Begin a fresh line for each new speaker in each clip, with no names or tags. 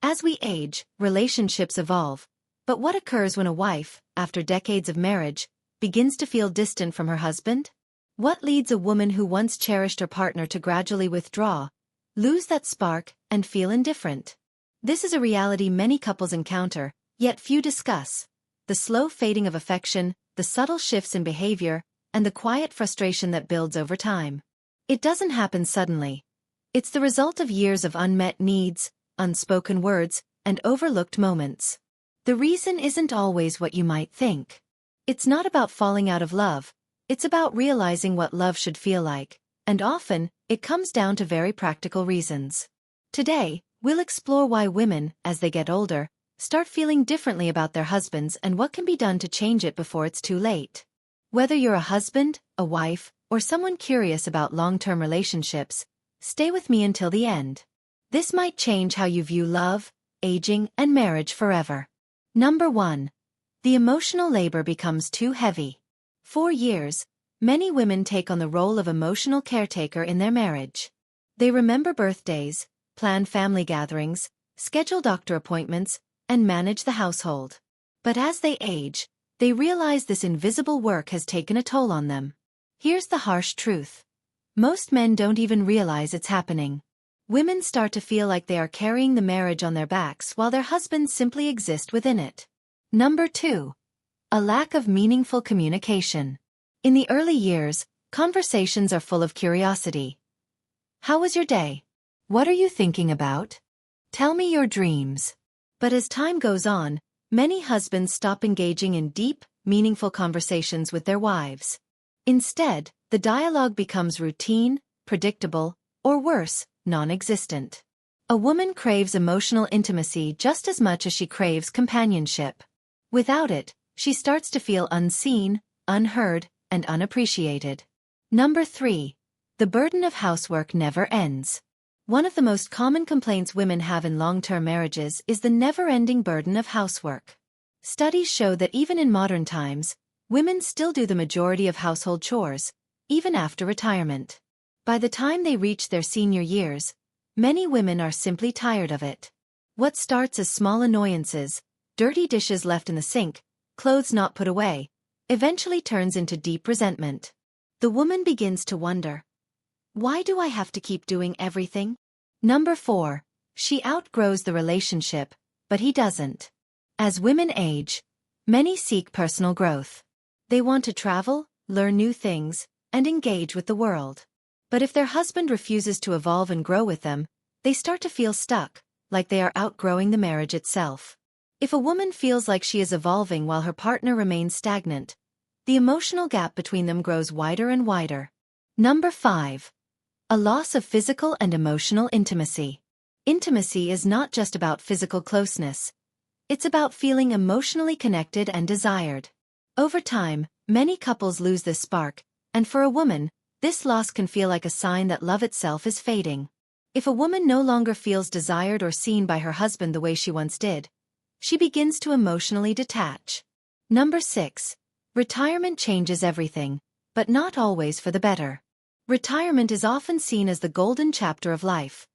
As we age, relationships evolve. But what occurs when a wife, after decades of marriage, begins to feel distant from her husband? What leads a woman who once cherished her partner to gradually withdraw, lose that spark, and feel indifferent? This is a reality many couples encounter, yet few discuss. The slow fading of affection, the subtle shifts in behavior, and the quiet frustration that builds over time. It doesn't happen suddenly. It's the result of years of unmet needs, unspoken words, and overlooked moments. The reason isn't always what you might think. It's not about falling out of love, it's about realizing what love should feel like, and often, it comes down to very practical reasons. Today, we'll explore why women, as they get older, start feeling differently about their husbands and what can be done to change it before it's too late. Whether you're a husband, a wife, or someone curious about long-term relationships, stay with me until the end. This might change how you view love, aging, and marriage forever. Number 1. The emotional labor becomes too heavy. For years, many women take on the role of emotional caretaker in their marriage. They remember birthdays, plan family gatherings, schedule doctor appointments, and manage the household. But as they age, they realize this invisible work has taken a toll on them. Here's the harsh truth. Most men don't even realize it's happening. Women start to feel like they are carrying the marriage on their backs while their husbands simply exist within it. Number 2. A lack of meaningful communication. In the early years, conversations are full of curiosity. How was your day? What are you thinking about? Tell me your dreams. But as time goes on, many husbands stop engaging in deep, meaningful conversations with their wives. Instead, the dialogue becomes routine, predictable, or worse, non-existent. A woman craves emotional intimacy just as much as she craves companionship. Without it, she starts to feel unseen, unheard, and unappreciated. Number 3. The burden of housework never ends. One of the most common complaints women have in long-term marriages is the never-ending burden of housework. Studies show that even in modern times, women still do the majority of household chores, even after retirement. By the time they reach their senior years, many women are simply tired of it. What starts as small annoyances, dirty dishes left in the sink, clothes not put away, eventually turns into deep resentment. The woman begins to wonder, why do I have to keep doing everything? Number 4. She outgrows the relationship, but he doesn't. As women age, many seek personal growth. They want to travel, learn new things, and engage with the world. But if their husband refuses to evolve and grow with them, they start to feel stuck, like they are outgrowing the marriage itself. If a woman feels like she is evolving while her partner remains stagnant, the emotional gap between them grows wider and wider. Number 5. A loss of physical and emotional intimacy. Intimacy is not just about physical closeness. It's about feeling emotionally connected and desired. Over time, many couples lose this spark, and for a woman, this loss can feel like a sign that love itself is fading. If a woman no longer feels desired or seen by her husband the way she once did, she begins to emotionally detach. Number 6. Retirement changes everything, but not always for the better. Retirement is often seen as the golden chapter of life,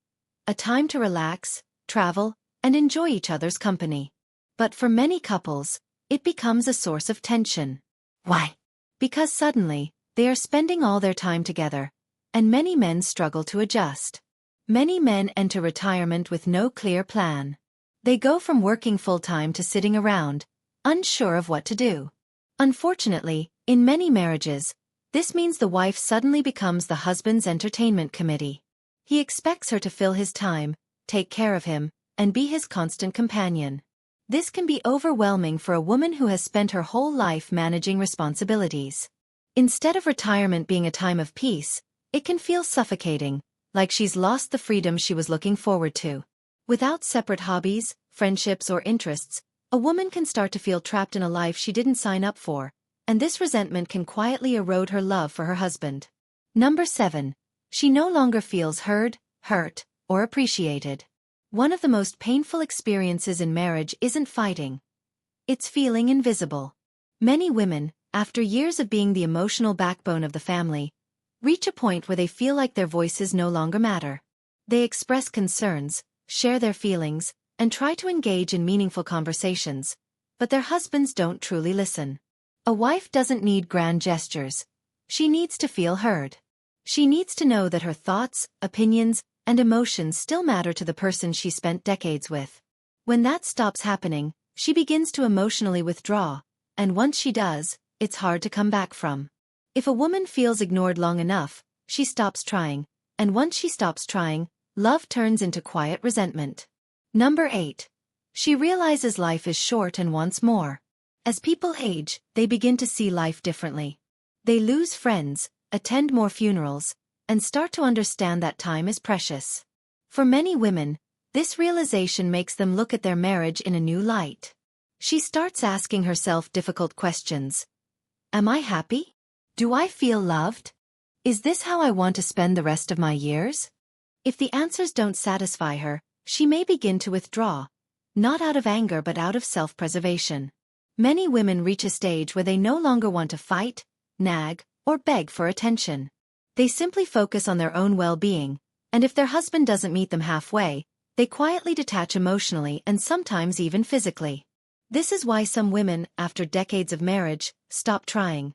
a time to relax, travel, and enjoy each other's company. But for many couples, it becomes a source of tension. Why? Because suddenly, they are spending all their time together, and many men struggle to adjust. Many men enter retirement with no clear plan. They go from working full-time to sitting around, unsure of what to do. Unfortunately, in many marriages, this means the wife suddenly becomes the husband's entertainment committee. He expects her to fill his time, take care of him, and be his constant companion. This can be overwhelming for a woman who has spent her whole life managing responsibilities. Instead of retirement being a time of peace, it can feel suffocating, like she's lost the freedom she was looking forward to. Without separate hobbies, friendships, or interests, a woman can start to feel trapped in a life she didn't sign up for, and this resentment can quietly erode her love for her husband. Number 7. She no longer feels heard, hurt, or appreciated. One of the most painful experiences in marriage isn't fighting. It's feeling invisible. Many women, after years of being the emotional backbone of the family, reach a point where they feel like their voices no longer matter. They express concerns, share their feelings, and try to engage in meaningful conversations, but their husbands don't truly listen. A wife doesn't need grand gestures. She needs to feel heard. She needs to know that her thoughts, opinions, and emotions still matter to the person she spent decades with. When that stops happening, she begins to emotionally withdraw, and once she does, it's hard to come back from. If a woman feels ignored long enough, she stops trying, and once she stops trying, love turns into quiet resentment. Number 8. She realizes life is short and wants more. As people age, they begin to see life differently. They lose friends, attend more funerals, and start to understand that time is precious. For many women, this realization makes them look at their marriage in a new light. She starts asking herself difficult questions. Am I happy? Do I feel loved? Is this how I want to spend the rest of my years? If the answers don't satisfy her, she may begin to withdraw, not out of anger but out of self-preservation. Many women reach a stage where they no longer want to fight, nag, or beg for attention. They simply focus on their own well-being, and if their husband doesn't meet them halfway, they quietly detach emotionally and sometimes even physically. This is why some women, after decades of marriage, stop trying.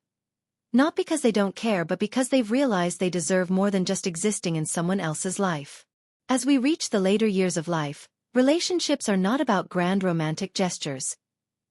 Not because they don't care but because they've realized they deserve more than just existing in someone else's life. As we reach the later years of life, relationships are not about grand romantic gestures.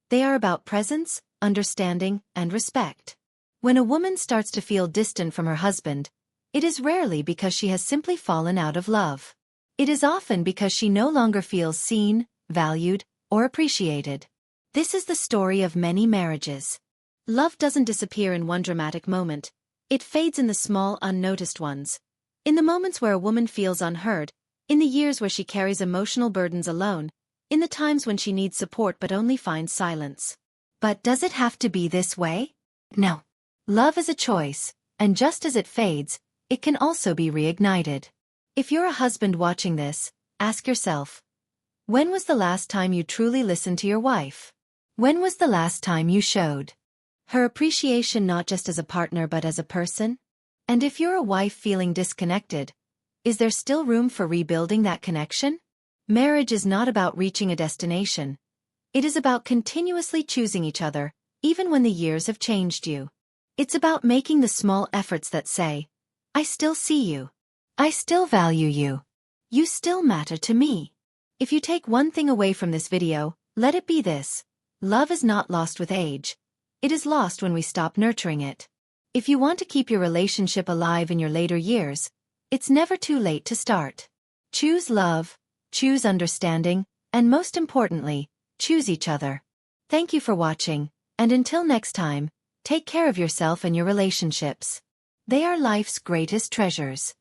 They are about presence, understanding, and respect. When a woman starts to feel distant from her husband, it is rarely because she has simply fallen out of love. It is often because she no longer feels seen, valued, or appreciated. This is the story of many marriages. Love doesn't disappear in one dramatic moment. It fades in the small, unnoticed ones. In the moments where a woman feels unheard, in the years where she carries emotional burdens alone, in the times when she needs support but only finds silence. But does it have to be this way? No. Love is a choice, and just as it fades, it can also be reignited. If you're a husband watching this, ask yourself, when was the last time you truly listened to your wife? When was the last time you showed her appreciation not just as a partner but as a person? And if you're a wife feeling disconnected, is there still room for rebuilding that connection? Marriage is not about reaching a destination. It is about continuously choosing each other, even when the years have changed you. It's about making the small efforts that say, I still see you. I still value you. You still matter to me. If you take one thing away from this video, let it be this. Love is not lost with age. It is lost when we stop nurturing it. If you want to keep your relationship alive in your later years, it's never too late to start. Choose love, choose understanding, and most importantly, choose each other. Thank you for watching, and until next time, take care of yourself and your relationships. They are life's greatest treasures.